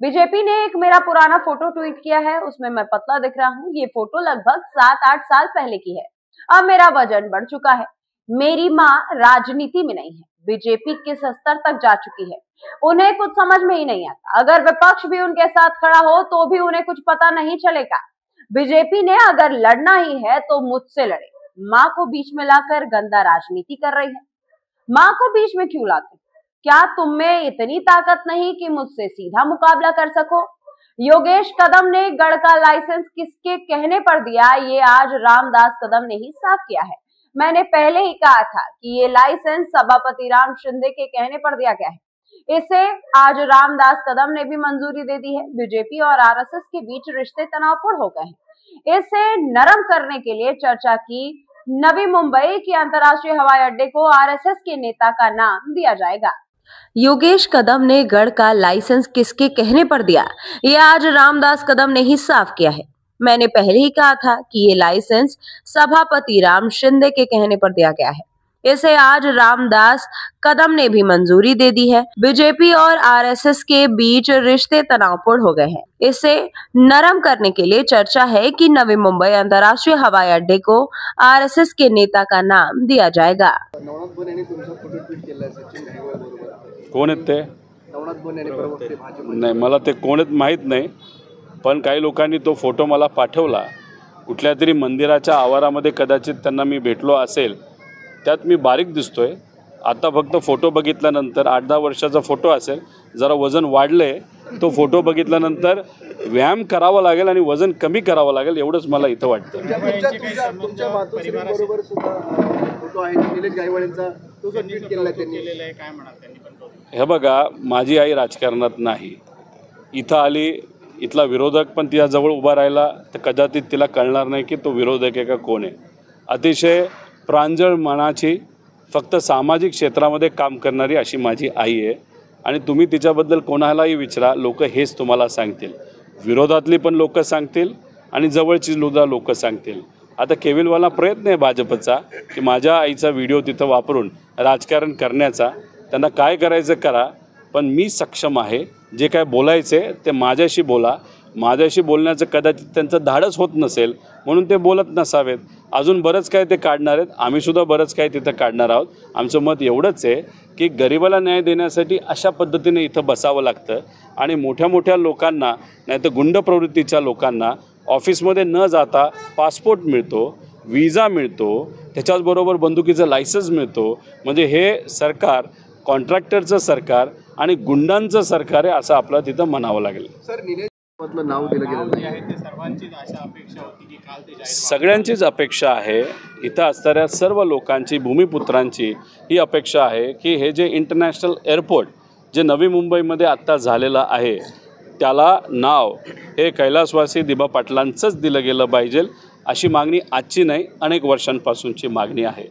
BJP ने एक मेरा पुराना फोटो ट्वीट किया है, उसमें मैं पतला दिख रहा हूँ। ये फोटो लगभग 7-8 साल पहले की है। अब मेरा वजन बढ़ चुका है। मेरी माँ राजनीति में नहीं है। बीजेपी किस स्तर तक जा चुकी है, उन्हें कुछ समझ में ही नहीं आता। अगर विपक्ष भी उनके साथ खड़ा हो तो भी उन्हें कुछ पता नहीं चलेगा। बीजेपी ने अगर लड़ना ही है तो मुझसे लड़े। माँ को बीच में लाकर गंदा राजनीति कर रही है। माँ को बीच में क्यों लाते? क्या तुम में इतनी ताकत नहीं कि मुझसे सीधा मुकाबला कर सको? योगेश कदम ने गढ़ का लाइसेंस किसके कहने पर दिया, ये आज रामदास कदम ने ही साफ किया है। मैंने पहले ही कहा था कि ये लाइसेंस सभापति राम शिंदे के कहने पर दिया गया है। इसे आज रामदास कदम ने भी मंजूरी दे दी है। बीजेपी और आरएसएस के बीच रिश्ते तनावपूर्ण हो गए हैं। इसे नरम करने के लिए चर्चा की नवी मुंबई के अंतर्राष्ट्रीय हवाई अड्डे को आरएसएस के नेता का नाम दिया जाएगा। योगेश कदम ने गढ़ का लाइसेंस किसके कहने पर दिया, ये आज रामदास कदम ने ही साफ किया है। मैंने पहले ही कहा था कि ये लाइसेंस सभापति राम शिंदे के कहने पर दिया गया है। इसे आज रामदास कदम ने भी मंजूरी दे दी है। बीजेपी और आरएसएस के बीच रिश्ते तनावपूर्ण हो गए हैं। इसे नरम करने के लिए चर्चा है कि नवी मुंबई अंतर्राष्ट्रीय हवाई अड्डे को आरएसएस के नेता का नाम दिया जाएगा। कोण आहेत ते? नाही, मला ते कोण आहेत माहीत नाही, पण काही लोकांनी तो फोटो मला पाठवला। कुठल्या तरी मंदिराच्या आवारामध्ये कदाचित त्यांना मी भेटलो असेल। त्यात मी बारीक दिसतोय। आता फक्त फोटो बघितल्यानंतर 8-10 वर्षाचा फोटो असेल, जरा वजन वाढले। तो फोटो बघितल्यानंतर व्यायाम करावा लागेल आणि वजन कमी करावं लागेल, एवढंच मला इथं वाटतं। तुमच्या मातोश्रीबरोबर सुद्धा फोटो आहे, निलेश गायवाळेंचा तो ट्वीट केलेला आहे त्यांनी, काय म्हणाल त्यांनी? हे बघा, माझी आई राजकारणात नाही। इथं आली, इथला विरोधक पण तिच्याजवळ उभा राहिला तर कदाचित तिला कळणार नाही की तो विरोधक आहे का कोण आहे। अतिशय प्रांजळ मनाची, फक्त सामाजिक क्षेत्रामध्ये काम करणारी अशी माझी आई आहे। आणि तुम्ही तिच्याबद्दल कोणालाही विचारा, लोक हेच तुम्हाला सांगतील। विरोधातली पण लोक सांगतील आणि जवळची लोक सांगतील। आता केविलवाला प्रयत्न आहे भाजपचा की माझ्या आईचा व्हिडिओ तिथं वापरून राजकारण करण्याचा। त्यांना काय करायचं करा, पण मी सक्षम आहे। जे काय बोलायचे ते माझ्याशी बोला। माझ्याशी बोलण्याचं कदाचित त्यांचं धाडस होत नसेल म्हणून ते बोलत नसावेत। अजून बरंच काय ते काढणार आहेत, आम्ही सुद्धा बरंच काय तिथं काढणार आहोत। आमचं मत एवढंच आहे की गरिबाला न्याय देण्यासाठी अशा पद्धतीने इथं बसावं लागतं आणि मोठ्या मोठ्या लोकांना, नाहीतर गुंड प्रवृत्तीच्या लोकांना ऑफिसमध्ये न जाता पासपोर्ट मिळतो, विजा मिळतो, त्याच्याचबरोबर बंदुकीचं लायसन्स मिळतो। म्हणजे हे सरकार कॉन्ट्रॅक्टरचं सरकार आणि गुंडांचं सरकार आहे असं आपलं तिथं म्हणावं लागेल। सर, निलेश गायकवाडचं नाव दिलं गेलं आहे, ते सर्वांचीच आशा अपेक्षा होती की काल ते सगळ्यांचीच अपेक्षा आहे। इथं असणाऱ्या सर्व लोकांची, भूमिपुत्रांची ही अपेक्षा आहे की हे जे इंटरनॅशनल एअरपोर्ट जे नवी मुंबईमध्ये आत्ता झालेलं आहे त्याला नाव हे कैलासवासी दिबा पाटलांचंच दिलं गेलं पाहिजे, अशी मागणी आजची नाही, अनेक वर्षांपासूनची मागणी आहे।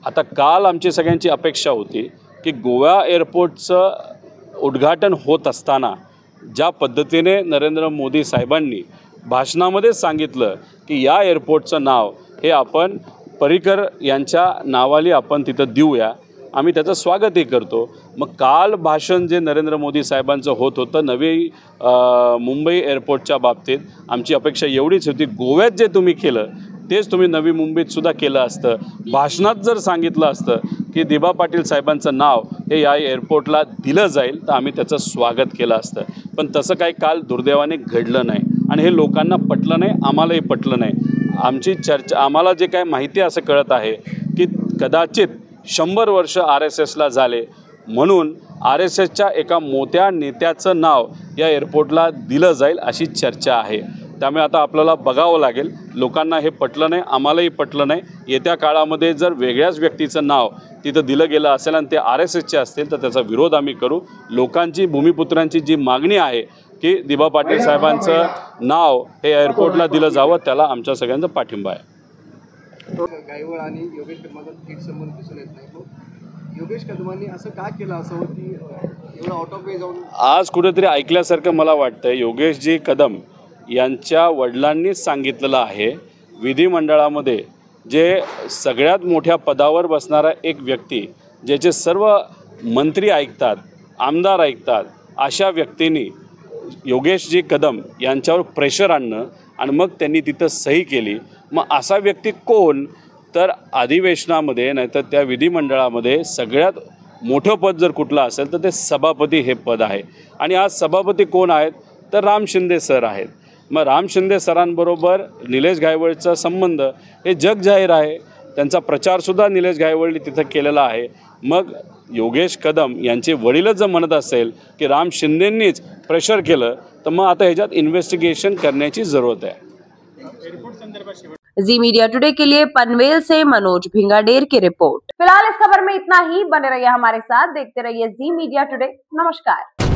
आता काल आमची सगळ्यांची अपेक्षा होती की गोवा एअरपोर्टचं उद्घाटन होत असताना ज्या पद्धतीने नरेंद्र मोदी साहेबांनी भाषणामध्ये सांगितलं की या एअरपोर्टचं नाव हे आपण पर्रिकर यांच्या नावाली आपण तिथं देऊया, आम्ही त्याचं स्वागतही करतो। मग काल भाषण जे नरेंद्र मोदी साहेबांचं होत होतं नवी मुंबई एअरपोर्टच्या बाबतीत, आमची अपेक्षा एवढीच होती, गोव्यात जे तुम्ही केलं तेच तुम्ही नवी मुंबईत सुद्धा केलं असतं। भाषणात जर सांगितलं असतं की दिबा पाटील साहेबांचं नाव हे या एअरपोर्टला दिलं जाईल तर आम्ही त्याचं स्वागत केलं असतं, पण तसं काही काल दुर्दैवाने घडलं नाही आणि हे लोकांना पटलं नाही, आम्हालाही पटलं नाही। आमची चर्चा, आम्हाला जे काय माहिती असं कळत आहे की कदाचित 100 वर्ष आरएसएसला झाले म्हणून आरएसएसच्या एका मोठ्या नेत्याचं नाव या एअरपोर्टला दिलं जाईल अशी चर्चा आहे। त्यामुळे आता आपल्याला बघावं लागेल, लोकांना हे पटलं नाही, आम्हालाही पटलं नाही। येत्या काळामध्ये जर वेगळ्याच व्यक्तीचं नाव तिथं दिलं गेलं असेल आणि ते आरएसएसचे असतील तर त्याचा विरोध आम्ही करू। लोकांची, भूमिपुत्रांची जी मागणी आहे की दिबा पाटील साहेबांचं नाव हे एअरपोर्टला दिलं जावं, त्याला आमच्या सगळ्यांचा पाठिंबा आहे। गायवळ आणि योगेश कदमांचा थेट संबंध दिसून येत नाही। योगेश कदमांनी असं का केलं असावं की एवढं आउट ऑफ वे जाऊन? आज कुठेतरी ऐकल्यासारखं मला वाटतं योगेशजी कदम यांच्या वडिलांनीच सांगितलेलं आहे, विधिमंडळामध्ये जे सगळ्यात मोठ्या पदावर बसणारा एक व्यक्ती, ज्याचे सर्व मंत्री ऐकतात, आमदार ऐकतात, अशा व्यक्तींनी योगेशजी कदम यांच्यावर प्रेशर आणणं आणि मग त्यांनी तिथं सही केली. मग असा व्यक्ती कोण? तर अधिवेशनामध्ये नाहीतर त्या विधिमंडळामध्ये सगळ्यात मोठं पद जर कुठलं असेल तर ते सभापती हे पद आहे. आणि आज सभापती कोण आहेत? तर राम शिंदे सर आहेत. मग राम शिंदे सरांबरोबर निलेश गायवळचा संबंध हे जग जाहीर आहे. त्यांचा प्रचारसुद्धा निलेश गायवळनी तिथं केलेला आहे. मग योगेश कदम यांचे वडीलच जर म्हणत असेल की राम शिंदेंनीच प्रेशर केलं तर मग आता ह्याच्यात इन्व्हेस्टिगेशन करण्याची जरूरत आहे. जी मीडिया टुडे के लिए पनवेल से मनोज भिंगाडेर की रिपोर्ट। फिलहाल इस खबर में इतना ही। बने रहिए हमारे साथ, देखते रहिए जी मीडिया टुडे। नमस्कार।